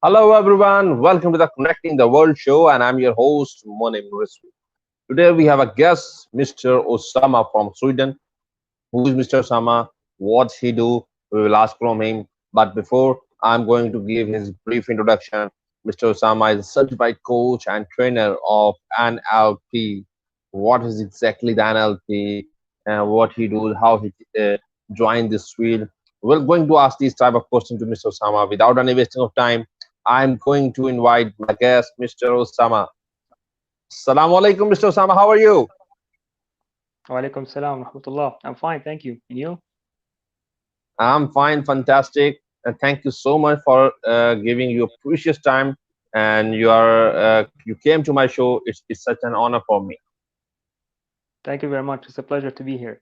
Hello everyone, welcome to the Connecting the World show, and I'm your host Monim Rizvi. Today we have a guest, Mr. Osama from Sweden. Who is Mr. Osama? What he do? We will ask from him. But before I'm going to give his brief introduction, Mr. Osama is a certified coach and trainer of NLP. What is exactly the NLP? What he do? How he joined this field? We're going to ask these type of questions to Mr. Osama without any wasting of time. I'm going to invite my guest, Mr. Osama. Assalamu alaikum, Mr. Osama. How are you? Walaikum salam wa rahmatullah. I'm fine, thank you. And you? I'm fine, fantastic. And thank you so much for giving your precious time. And you came to my show. It's such an honor for me. Thank you very much. It's a pleasure to be here.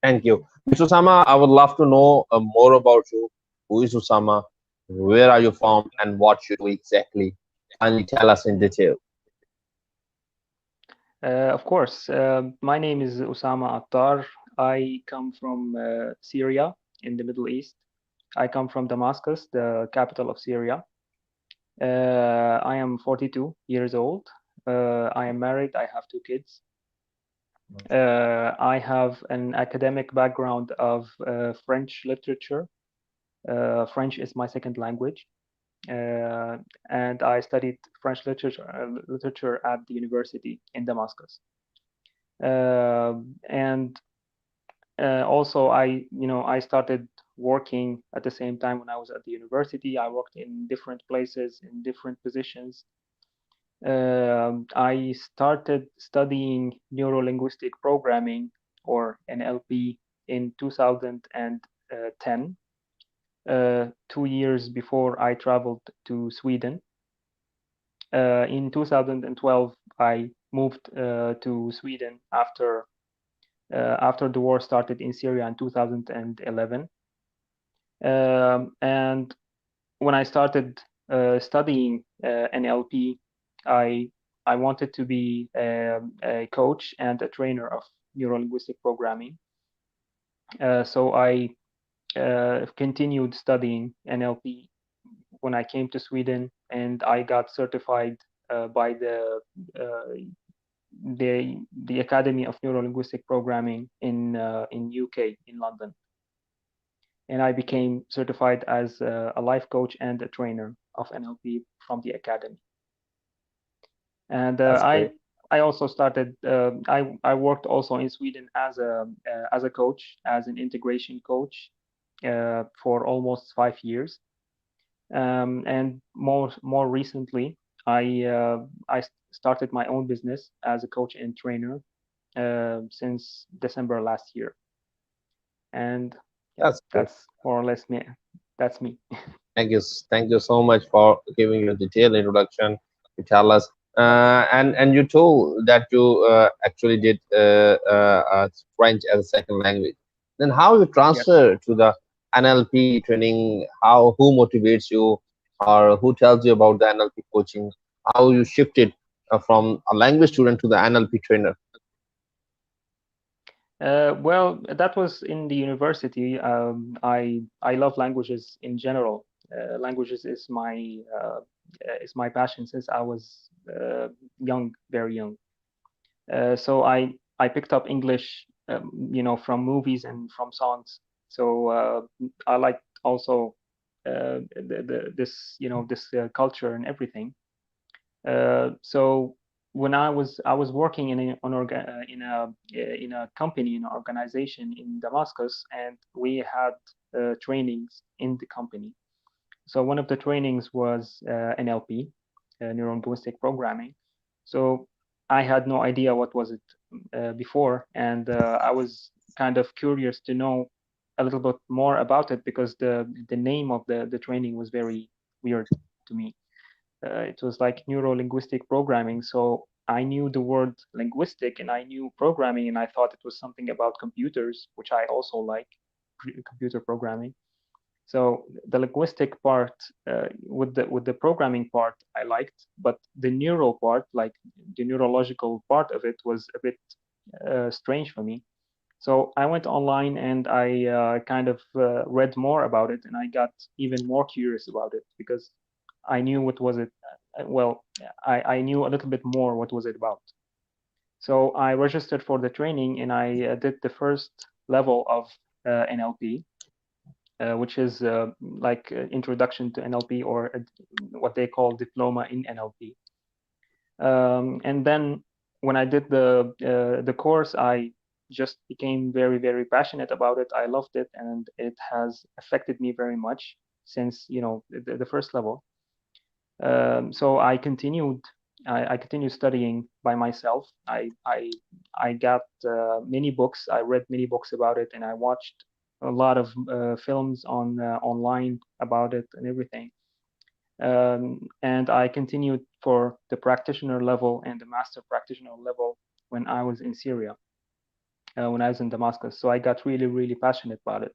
Thank you, Mr. Osama. I would love to know more about you. Who is Osama? Where are you from? And what you do exactly? Kindly tell us in detail. Of course, my name is Oussama Attar. I come from Syria in the Middle East. I come from Damascus, the capital of Syria. I am 42 years old. I am married. I have two kids. I have an academic background of French literature. French is my second language. And I studied French literature at the university in Damascus. And Also, I started working at the same time when I was at the university. I worked in different places in different positions. I started studying neuro-linguistic programming or NLP in 2010, 2 years before I traveled to Sweden. In 2012, I moved to Sweden after the war started in Syria in 2011. And when I started studying NLP, I I wanted to be a coach and a trainer of neurolinguistic programming. So I continued studying NLP when I came to Sweden, and I got certified by uh, the Academy of Neurolinguistic Programming in UK in London, and I became certified as a life coach and a trainer of NLP from the academy. And That's great. I also started. I worked also in Sweden as a coach, as an integration coach, for almost 5 years. And more recently, I started my own business as a coach and trainer since December last year. And yeah, That's great. that's more or less me. That's me. Thank you so much for giving your detailed introduction to tell us. And you told that you actually did French as a second language. Then how you Yes. transfer to the NLP training? How who motivates you, or who tells you about the NLP coaching? How you shifted from a language student to the NLP trainer? Well, that was in the university. I love languages in general. Languages is my passion since I was young, very young. So I picked up English, from movies and from songs. So I like also this culture and everything. So when I was working in a company, in an organization in Damascus, and we had trainings in the company. So one of the trainings was NLP, neuro linguistic programming. So I had no idea what was it before, and I was kind of curious to know a little bit more about it because the name of the training was very weird to me. It was like neuro linguistic programming. So I knew the word linguistic and I knew programming, and I thought it was something about computers, which I also like, computer programming. So the linguistic part with the programming part I liked, but the neural part, like the neurological part of it, was a bit strange for me. So I went online and I kind of read more about it, and I got even more curious about it because I knew what was it. Well, I knew a little bit more what was it about. So I registered for the training and I did the first level of NLP, which is like introduction to NLP, or what they call diploma in NLP. And then when I did the course, I just became very, very passionate about it. I loved it, and it has affected me very much since, the first level. So I continued studying by myself. I got many books. I read many books about it, and I watched a lot of films on online about it and everything. And I continued for the practitioner level and the master practitioner level when I was in Syria, when I was in Damascus. So I got really, really passionate about it.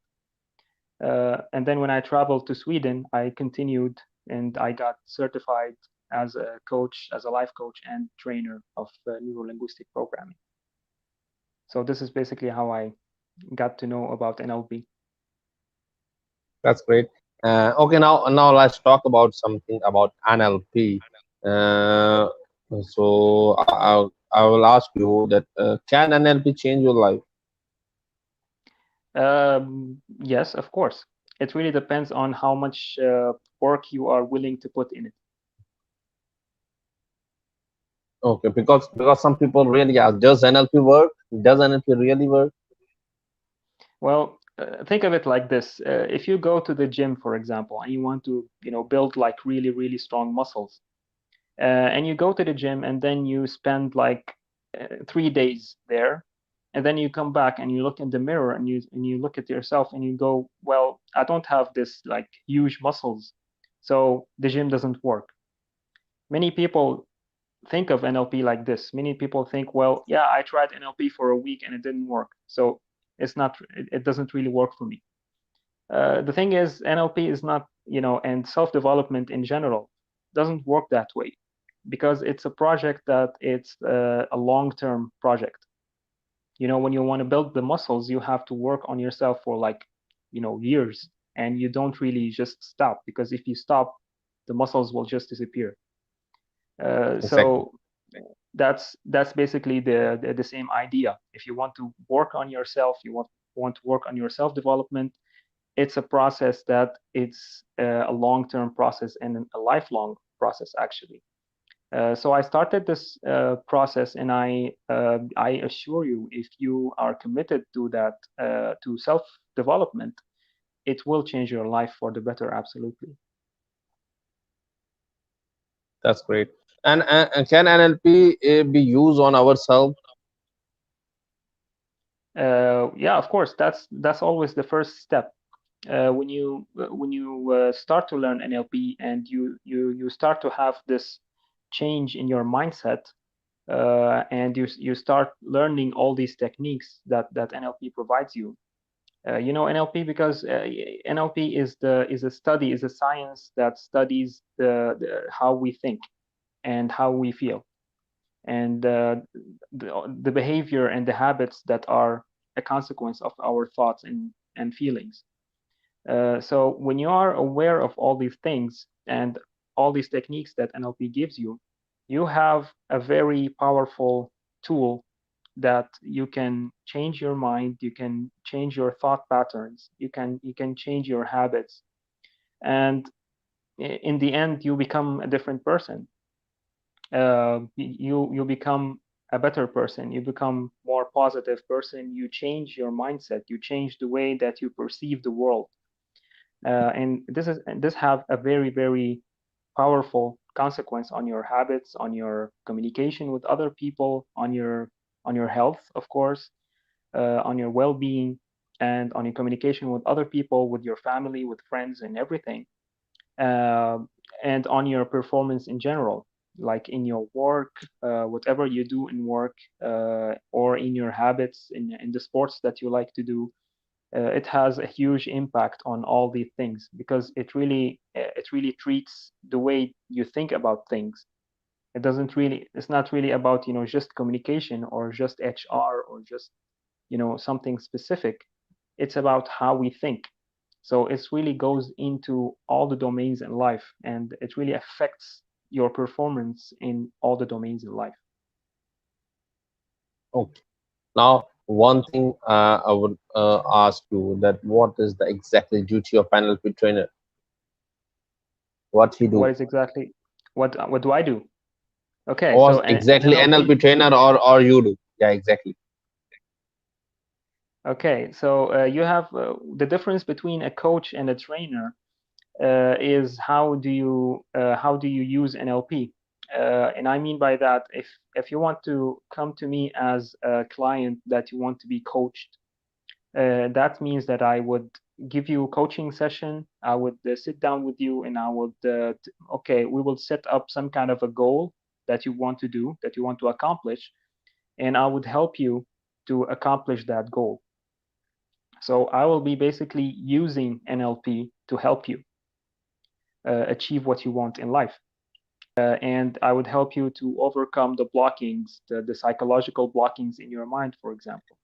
And then when I traveled to Sweden, I continued and I got certified as a coach, as a life coach and trainer of neuro-linguistic programming. So this is basically how I got to know about NLP. That's great. Okay, now let's talk about something about NLP. Uh, I will ask you that can NLP change your life? Yes, of course. It really depends on how much work you are willing to put in it. Okay, because some people really ask, does NLP work? Does NLP really work? Well, think of it like this. If you go to the gym, for example, and you want to, build like really, really strong muscles, and you go to the gym and then you spend like 3 days there, and then you come back and you look in the mirror and you look at yourself and you go, well, I don't have this like huge muscles, so the gym doesn't work. Many people think of NLP like this. Many people think, well, yeah, I tried NLP for a week and it didn't work, so it doesn't really work for me. The thing is, NLP is not, and self-development in general doesn't work that way, because it's a project that it's a long-term project. When you want to build the muscles, you have to work on yourself for like, years, and you don't really just stop, because if you stop, the muscles will just disappear. Exactly. So that's basically the same idea. If you want to work on yourself, you want to work on your self-development, it's a process that it's a long-term process and a lifelong process, actually. So I started this process, and I assure you, if you are committed to that, to self-development, it will change your life for the better, absolutely. That's great. And can NLP be used on ourselves? Yeah, of course, that's always the first step. When you start to learn NLP, and you start to have this change in your mindset, and you start learning all these techniques that NLP provides you. NLP, because NLP is a science that studies how we think and how we feel, and the behavior and the habits that are a consequence of our thoughts and feelings. So when you are aware of all these things and all these techniques that NLP gives you, you have a very powerful tool that you can change your mind, you can change your thought patterns, you can change your habits, and in the end, you become a different person. You become a better person. You become more positive person. You change your mindset. You change the way that you perceive the world. And this have a very, very powerful consequence on your habits, on your communication with other people, on your health, of course, on your well-being, and on your communication with other people, with your family, with friends, and everything, uh, and on your performance in general, like in your work, whatever you do in work, or in your habits, in the sports that you like to do. It has a huge impact on all these things, because it really treats the way you think about things. It's not really about just communication or just HR or just something specific. It's about how we think. So it really goes into all the domains in life, and it really affects your performance in all the domains in life. Okay. Now, one thing I would ask you that what is the exactly duty of NLP trainer? What he What do? is exactly what do I do? Okay, Or so an exactly NLP. NLP trainer or you do? Yeah, exactly. Okay, so you have the difference between a coach and a trainer is how do you use NLP? And I mean by that, if you want to come to me as a client that you want to be coached, that means that I would give you a coaching session. I would sit down with you, and I would okay, we will set up some kind of a goal that you want to do, that you want to accomplish, and I would help you to accomplish that goal. So I will be basically using NLP to help you achieve what you want in life. And I would help you to overcome the blockings, the psychological blockings in your mind, for example.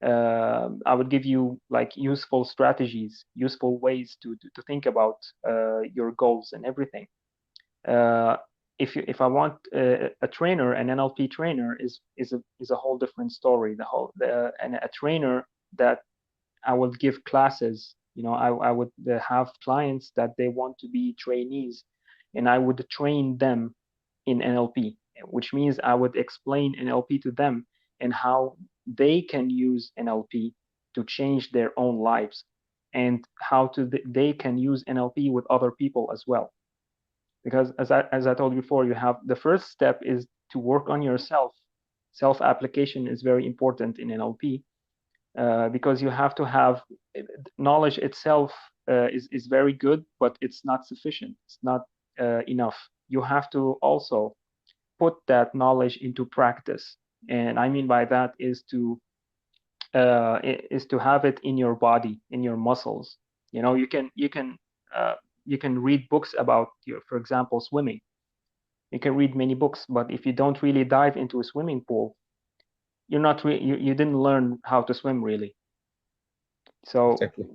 I would give you like useful strategies, useful ways to think about your goals and everything. Uh, if I want a trainer, an NLP trainer is a whole different story. And a trainer that I would give classes. I would have clients that they want to be trainees, and I would train them in NLP, which means I would explain NLP to them and how they can use NLP to change their own lives, and how they can use NLP with other people as well. Because as I told you before, you have the first step is to work on yourself. Self application is very important in NLP because you have to have knowledge itself is very good, but it's not sufficient. It's not enough. You have to also put that knowledge into practice, and I mean by that is to have it in your body, in your muscles. Uh, you can read books about for example, swimming. You can read many books, but if you don't really dive into a swimming pool, you didn't learn how to swim really. So, Exactly.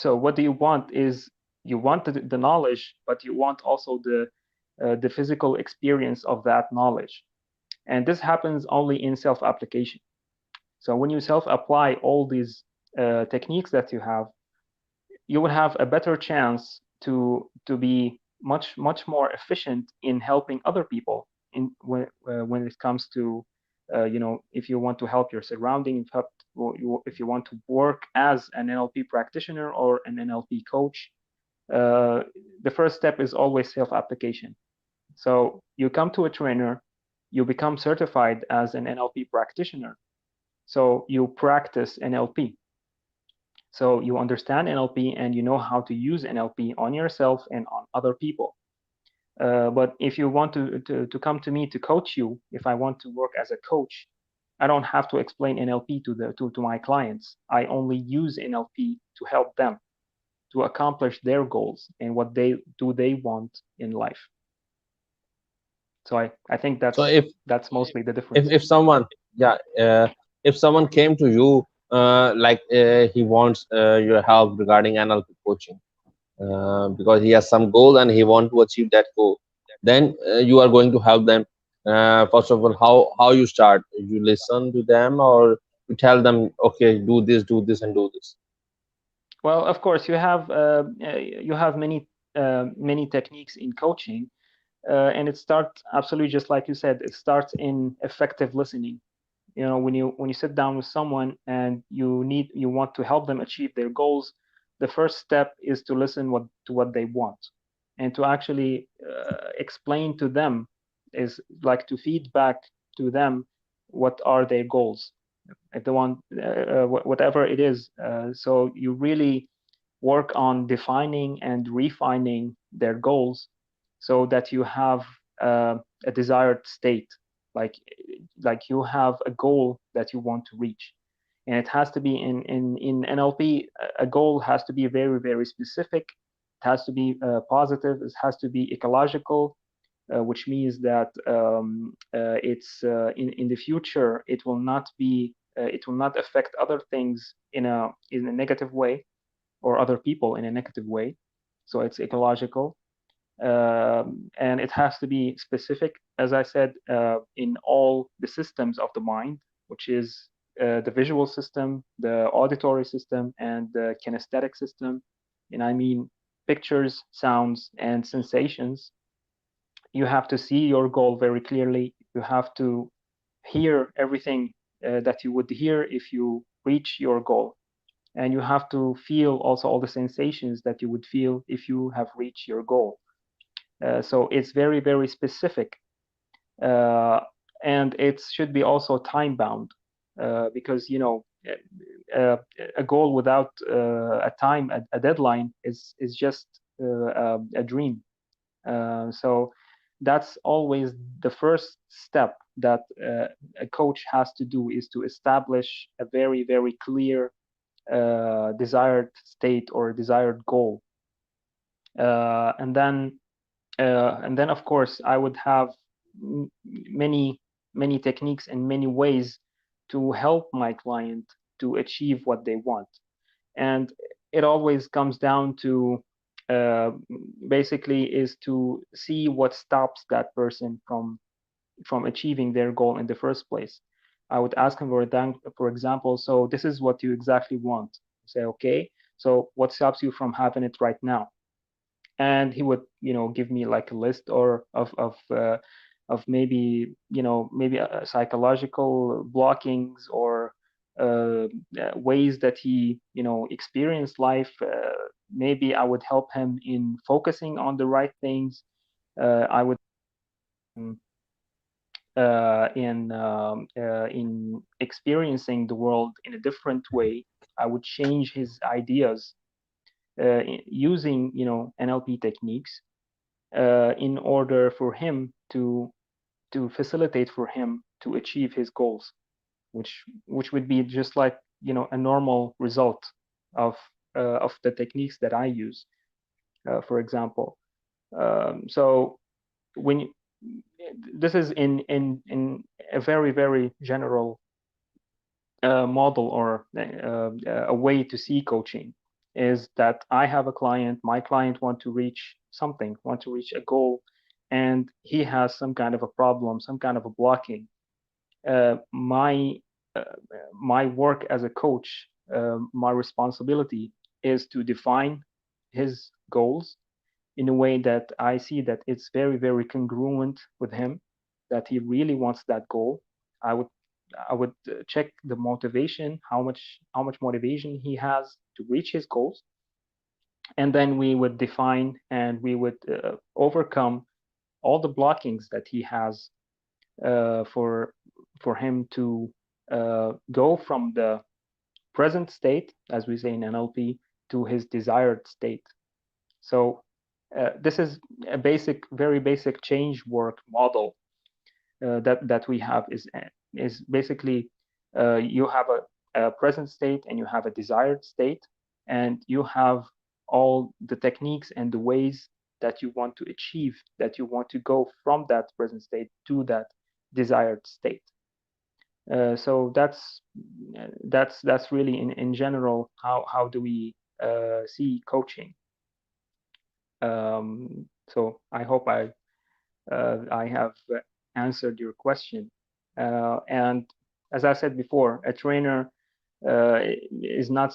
what do you want is you want the knowledge, but you want also the physical experience of that knowledge. And this happens only in self-application. So when you self-apply all these techniques that you have, you will have a better chance to be much more efficient in helping other people when it comes to if you want to help your surrounding, if you want to work as an NLP practitioner or an NLP coach, uh, the first step is always self-application. So you come to a trainer, you become certified as an NLP practitioner. So you practice NLP. So you understand NLP and you know how to use NLP on yourself and on other people. But if you want to come to me to coach you, if I want to work as a coach, I don't have to explain NLP to my clients. I only use NLP to help them to accomplish their goals and what they want in life. So I think So that's mostly the if difference. if someone, yeah, if someone came to you like he wants your help regarding NLP coaching because he has some goal and he want to achieve that goal, then you are going to help them. First of all, how you start? You listen to them or you tell them, okay, do this, and do this. Well, of course, you have many techniques in coaching, and it starts absolutely just like you said. It starts in effective listening. When you sit down with someone and you want to help them achieve their goals, the first step is to listen to what they want, and to actually explain to them, is like to feed back to them what are their goals, if they want whatever it is. So you really work on defining and refining their goals so that you have a desired state, like you have a goal that you want to reach. And it has to be in NLP. A goal has to be very, very specific. It has to be positive. It has to be ecological, which means that it's in the future it will not be it will not affect other things in a negative way, or other people in a negative way. So it's ecological, and it has to be specific, as I said, in all the systems of the mind, which is the visual system, the auditory system, and the kinesthetic system. And I mean pictures, sounds, and sensations. You have to see your goal very clearly. You have to hear everything that you would hear if you reach your goal. And you have to feel also all the sensations that you would feel if you have reached your goal. So it's very, very specific. Uh, and it should be also time bound, because, a goal without a time, a deadline is just a dream. So that's always the first step that a coach has to do, is to establish a very, very clear desired state or desired goal. And then of course I would have many techniques and many ways to help my client to achieve what they want. And it always comes down to uh, basically is to see what stops that person from achieving their goal in the first place. I would ask him, for example, so this is what you exactly want. Say, okay, so what stops you from having it right now? And he would, give me like a list or of maybe, maybe psychological blockings, or ways that he, experienced life. Maybe I would help him in focusing on the right things. I would um, in experiencing the world in a different way. I would change his ideas using, NLP techniques, in order for him to facilitate for him to achieve his goals, which would be just like, a normal result of the techniques that I use, for example. So when you, this is in a very, very general model, or a way to see coaching, is that I have a client, my client want to reach something, want to reach a goal, and he has some kind of a problem, some kind of a blocking. My work as a coach, my responsibility is to define his goals in a way that I see that it's very, very congruent with him, that he really wants that goal. I would I would check the motivation, how much motivation he has to reach his goals, and then we would define and we would overcome all the blockings that he has, for him to go from the present state, as we say in NLP, to his desired state. So this is a basic, very basic change work model that we have, is basically you have a present state and you have a desired state, and you have all the techniques and the ways that you want to achieve, that you want to go from that present state to that desired state. So that's really in general how do we see coaching. So I hope I have answered your question. And as I said before, a trainer is not,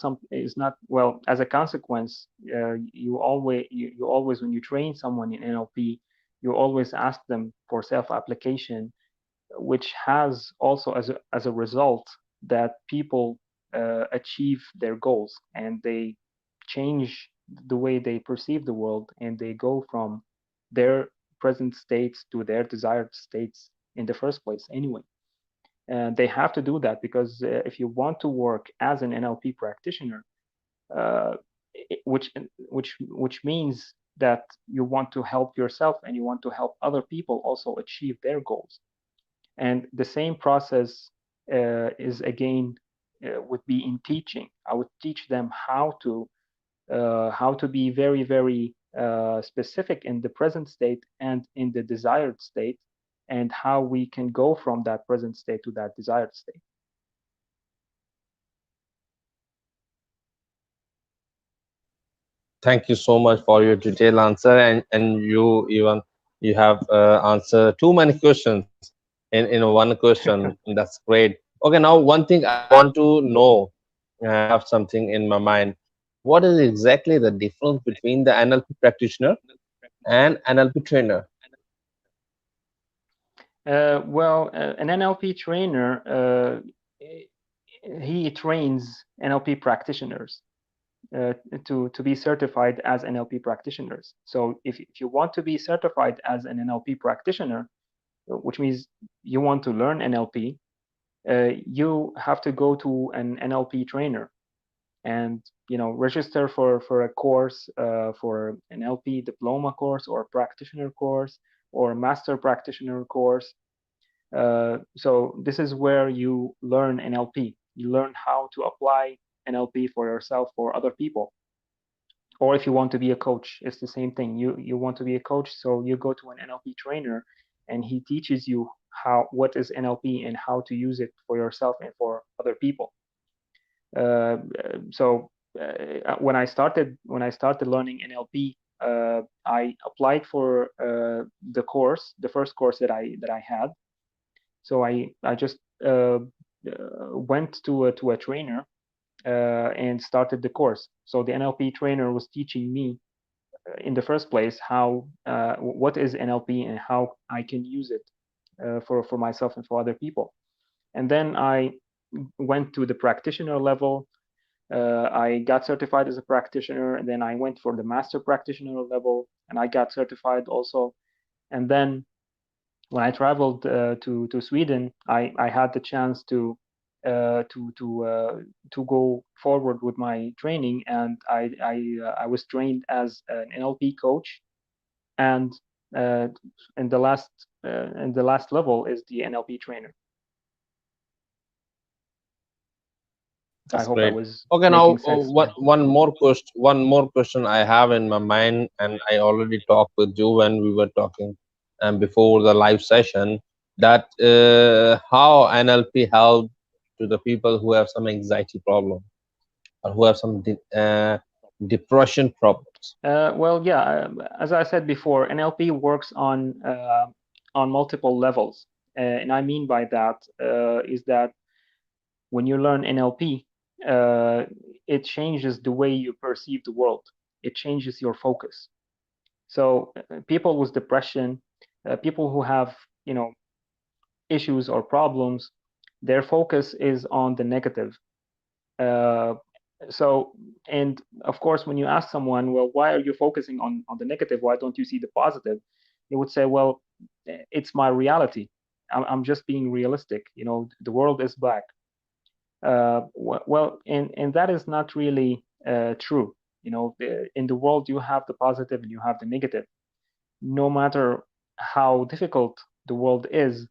well, as a consequence, you always, when you train someone in NLP, you always ask them for self-application, which has also as a result that people achieve their goals, and they change the way they perceive the world, and they go from their present states to their desired states in the first place anyway. And they have to do that because if you want to work as an NLP practitioner, uh, which means that you want to help yourself and you want to help other people also achieve their goals. And the same process is again would be in teaching. I would teach them how to be very, very specific in the present state and in the desired state, and how we can go from that present state to that desired state. Thank you so much for your detailed answer, and you even you have answered too many questions in one question. That's great. Okay, now one thing I want to know, I have something in my mind. What is exactly the difference between the NLP practitioner and NLP trainer? An NLP trainer, he trains NLP practitioners to be certified as NLP practitioners. So if you want to be certified as an NLP practitioner, which means you want to learn NLP, you have to go to an NLP trainer and register for a course, for an NLP diploma course or practitioner course or master practitioner course. So this is where you learn NLP. You learn how to apply NLP for yourself, for other people. Or if you want to be a coach, it's the same thing. You want to be a coach, so you go to an NLP trainer, and he teaches you what is NLP and how to use it for yourself and for other people. Uh, when I started learning NLP, I applied for the first course that I had. So I just went to a trainer and started the course. So the NLP trainer was teaching me in the first place how what is NLP and how I can use it for myself and for other people. And then I went to the practitioner level. I got certified as a practitioner, and then I went for the master practitioner level, and I got certified also. And then when I traveled to Sweden, I had the chance uh, to to uh, to go forward with my training, and I was trained as an NLP coach, and uh, and the last level is the NLP trainer. I That's hope I great. was Okay, now making sense. what one more question I have in my mind, and I already talked with you when we were talking before the live session, that how NLP help to the people who have some anxiety problem or who have some depression problems. Yeah, as I said before, NLP works on multiple levels, and I mean by that is that when you learn NLP, uh, it changes the way you perceive the world. It changes your focus. So people with depression, people who have issues or problems, their focus is on the negative. Uh, so, and of course, when you ask someone, well, why are you focusing on the negative? Why don't you see the positive? They would say, well, it's my reality. I'm just being realistic. The world is black. And that is not really true. In the world, you have the positive and you have the negative. No matter how difficult the world is,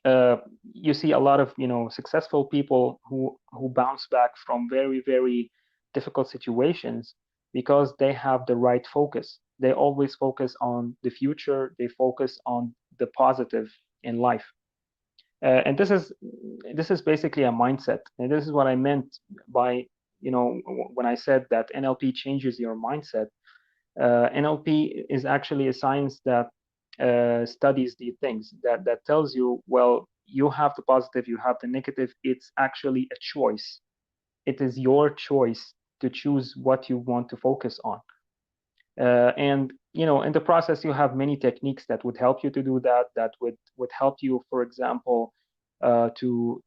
uh, you see a lot of successful people who bounce back from very very difficult situations because they have the right focus. They always focus on the future. They focus on the positive in life. And this is basically a mindset, and this is what I meant by when I said that NLP changes your mindset. NLP is actually a science that studies these things, that tells you, well, you have the positive, you have the negative. It's actually a choice. It is your choice to choose what you want to focus on. And in the process, you have many techniques that would help you to do that. That would help you, for example, to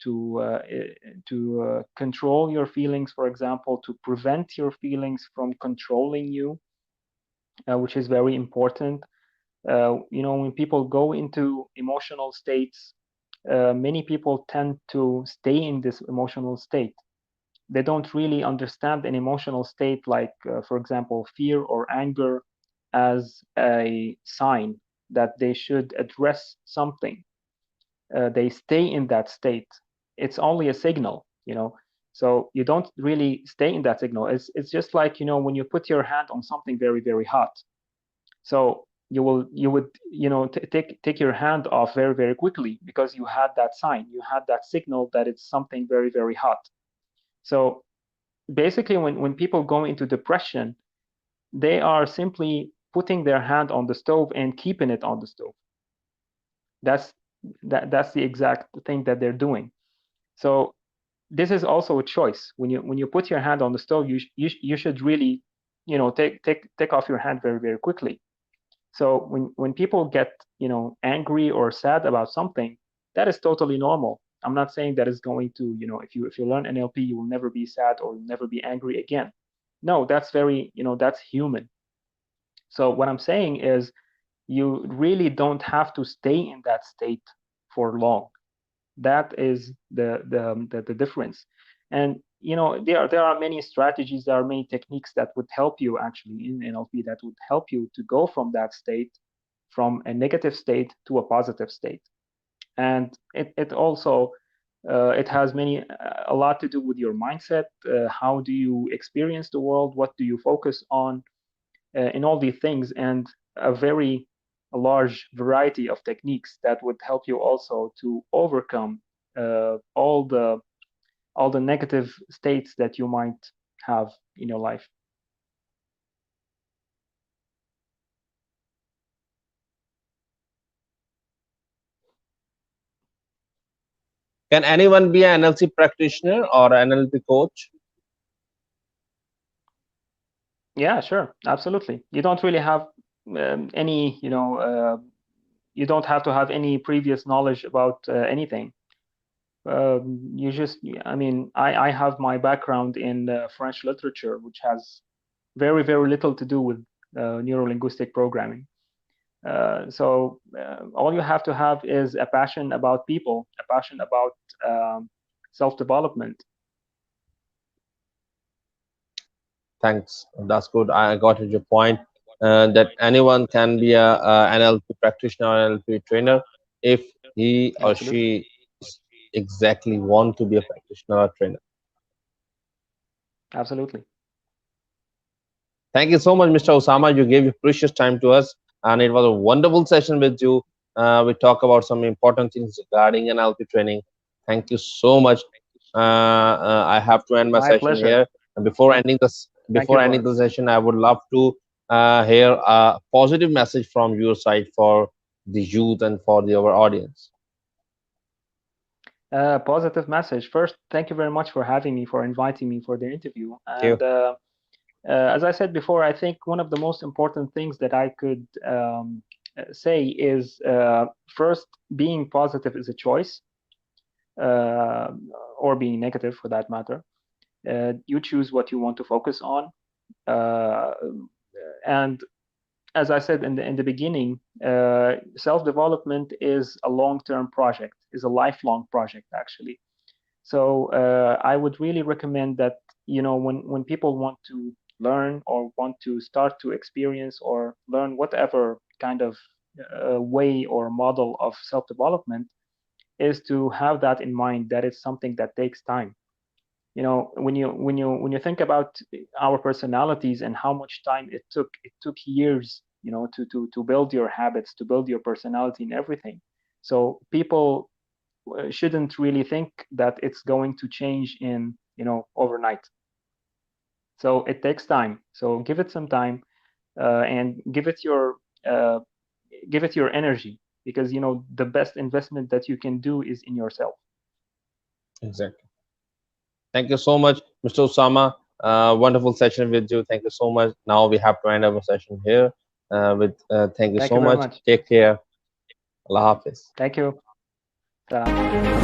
control your feelings, for example, to prevent your feelings from controlling you, which is very important. When people go into emotional states, many people tend to stay in this emotional state. They don't really understand an emotional state like, for example, fear or anger as a sign that they should address something. They stay in that state. It's only a signal. So you don't really stay in that signal. It's just like, when you put your hand on something very, very hot. So you would take your hand off very, very quickly because you had that sign, you had that signal that it's something very, very hot. So basically, when people go into depression, they are simply putting their hand on the stove and keeping it on the stove. That's that's the exact thing that they're doing. So this is also a choice. When you put your hand on the stove, you should really, take off your hand very, very quickly. So when people get, angry or sad about something, that is totally normal. I'm not saying that is going to, if you learn NLP, you will never be sad or never be angry again. No, that's very, that's human. So what I'm saying is you really don't have to stay in that state for long. That is the difference. And there are many strategies, there are many techniques that would help you actually in NLP, that would help you to go from that state, from a negative state to a positive state. And it also it has a lot to do with your mindset. How do you experience the world? What do you focus on? In all these things, and a very large variety of techniques that would help you also to overcome all the negative states that you might have in your life. Can anyone be an NLP practitioner or an NLP coach? Yeah, sure, absolutely. You don't really have any, you don't have to have any previous knowledge about anything. You just, I mean, I have my background in French literature, which has very, very little to do with neuro-linguistic programming. So all you have to have is a passion about people, a passion about self-development. Thanks. That's good. I got your point. That anyone can be a NLP practitioner or NLP trainer if he or Absolutely. she exactly want to be a practitioner or trainer. Absolutely. Thank you so much, Mr. Osama. You gave your precious time to us, and it was a wonderful session with you. We talk about some important things regarding NLP training. Thank you so much. I have to end my My session pleasure. here. And before ending this, Thank before you ending for the session, I would love to hear a positive message from your side for the youth and for our audience. a positive message. First, thank you very much for having me, for inviting me for the interview. Thank you. And as I said before, I think one of the most important things that I could say is first, being positive is a choice, uh, or being negative for that matter. You choose what you want to focus on. Uh, and as I said in the beginning, self development is a long term project, is a lifelong project actually. So I would really recommend that when people want to learn or want to start to experience or learn whatever kind of way or model of self development, is to have that in mind, that it's something that takes time. When you think about our personalities and how much time it took years, to build your habits, to build your personality and everything. So people shouldn't really think that it's going to change in overnight. So it takes time, so give it some time, and uh, give it your energy, because the best investment that you can do is in yourself. Exactly. Thank you so much, Mr. Osama. Wonderful session with you. Thank you so much. Now we have to end our session here. With thank you Thank you so very much. much. Take care. Allah Hafiz. Thank you. Salam.